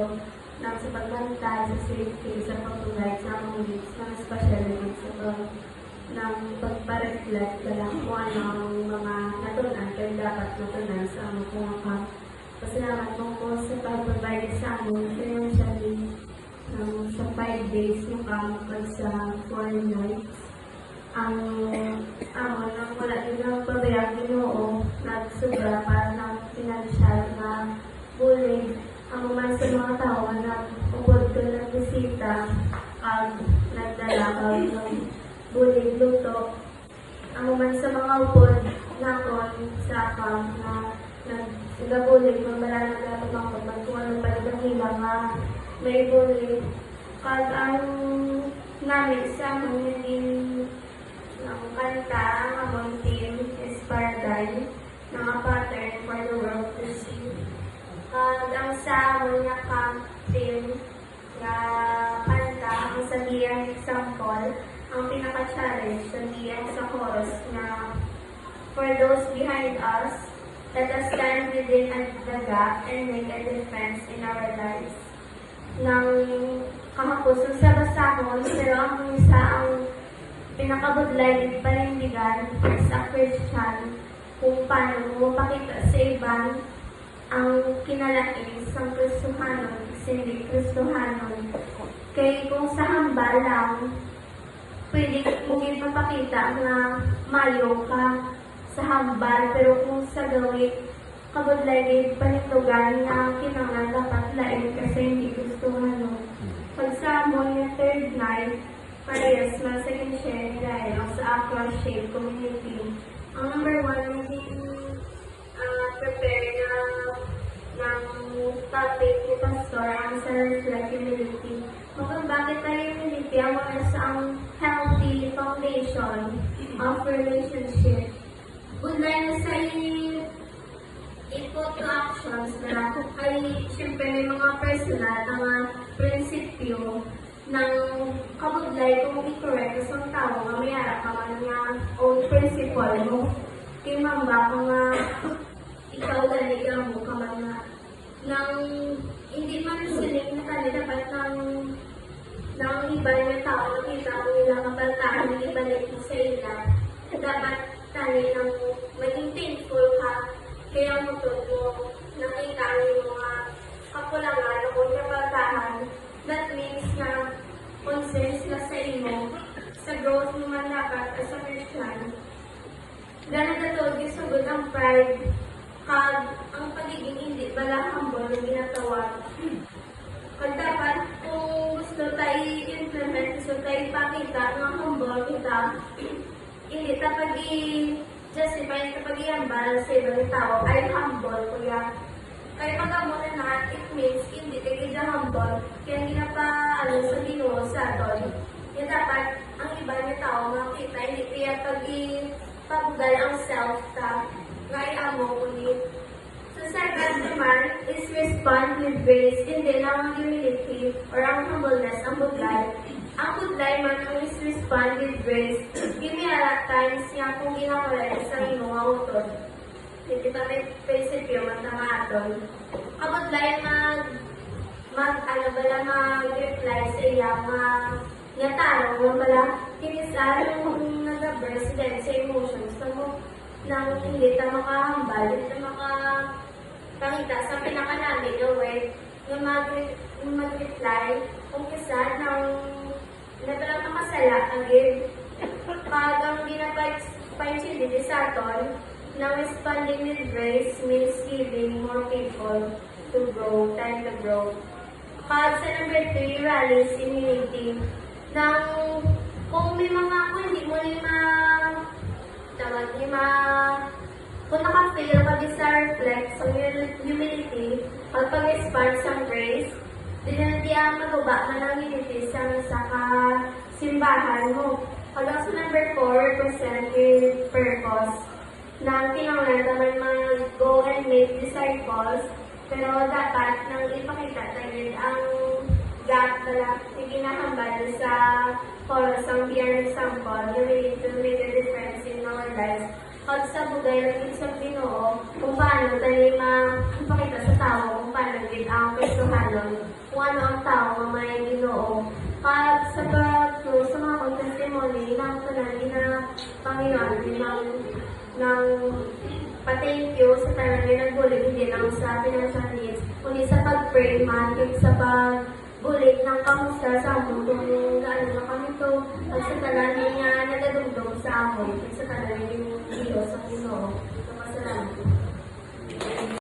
Espiritu ng sa pagbantay, sa safety, sa pag-provide sa mga needs, mga special needs, sa ng pagpa-reflect na lang kung ano ang mga natunan, kaya dapat natunan sa among pumapang. Pasalamat po po sa pag-provide sa amin financially sa 5 days yung kamukad sa 4 nights. Ang nang wala din ang pabayang Ginoo nagsobra para ng financial na bullying ang man sa mga tao na upod ko ng bisita nagdala ng bullying luto ang man sa mga upod nakon sa account na nagbulig mamala na dapat mga kung ano pa ng hilang na may bullying kag ang namin sa mga ng kanta ang among team is Paradise ng pattern for the world to see. Ang sa mga camp team na kanta, ang sabihan example, ang pinaka-challenge, sabihan sa chorus na for those behind us, let us stand within the gap and make a difference in our lives. Nang kahapos, sa basahon, pero ang isa ang pinakabudlay ng panindigan sa Christian kung paano mo pakita sa iban ang kinalain sa Kristohanon, hindi Kristohanon. Kaya kung sa hamba lang, pwede mong ipapakita na mayo ka sa hambal, pero kung sa gawin, kabudlay ng panindugan na kinangan dapat lain kasi hindi Kristohanon. Pagsamo yung third night, parehas ng second share dahil sa actual shape community. Ang number 1, hindi prepare ng topic ni Pastor ang sa reflect humility. Kung bakit tayo humility, ang mga sa healthy foundation of relationship. Budlay na sa i-put to actions na ay siyempre may mga personal na mga prinsipyo ng kabudlay kung i-correct sa tao nga may harap ka man nga own principle mo. Kaya mamba kung ikaw daligang mo ka man na nang hindi man siling na tali dapat ng iba yung tao nakita mo nila kabaltaan ng ibalik mo sa ila. Dapat tali ng maging thankful ka kaya mo nakita yung mga kapulangan o kabaltaan. That means na concern sila sa imo, sa growth mo man dapat as a Christian. Ganun na to, gisugod ang pride, kag ang pagiging hindi bala humble na ginatawag. Kag dapat, kung gusto tayo i-implement, gusto tayo ipakita ng humble kita, hindi dapat i-justify kapag i-hambal sa ibang tao ay humble kuya. Kaya pagkamuna na, it means hindi kayo humble, kaya hindi na pa sa Ginoo sa aton. Kaya dapat, ang iba niya tao makita, hindi kaya pag-bugal ang self ta, ngay amo ulit. So second naman is respond with grace, hindi lang ang humility or ang humbleness, ang budlay. Ang budlay man ang is respond with grace. Give me a lot times niya kung ginakulat sa inyong utod. Hindi pa may prinsipyo man na maaton. Kabudlay mag-reply sa iya, tanong mo pala, kinisara yung nag-president sa emotions mo nang hindi ta makahambal, hindi ta makapakita sa pinakanamin na word na mag-reply kung kisa ng natalang makasala agad. Pag ang ginapag-painsility sa aton, now responding with grace means giving more people to grow, time to grow. Pag sa number 3, rallies in unity. Kung may mga, kung hindi mo kung naka-feel ka sa reflect sa humility, pag-respond sa grace, di ang maguba na ng unity sa simbahan mo. Pag sa number 4, represent with purpose. Nang tinangan naman mag-go and make disciples, pero dapat nang ipakita tayo ang gap na ikinahambal sa chorus ang beyond example, you need to make a difference in our lives. At sa bugay lang sa Ginoo, kung paano tayo ipakita sa tao kung paano din ang Kristohanon, kung ano ang tao ng may Ginoo. At sa pag-close sa mga testimony, nakatunan din na Panginoon din ng pa-thank you sa talaga nagbulit hindi lang sa financial needs, kundi sa pag-pray man, sa pag-bulit ng kamusta sa amon kung gaano na kami to, at sa talaga niya nagadugdog sa amon, at sa talaga yung Diyos sa Ginoo. Napasalamat.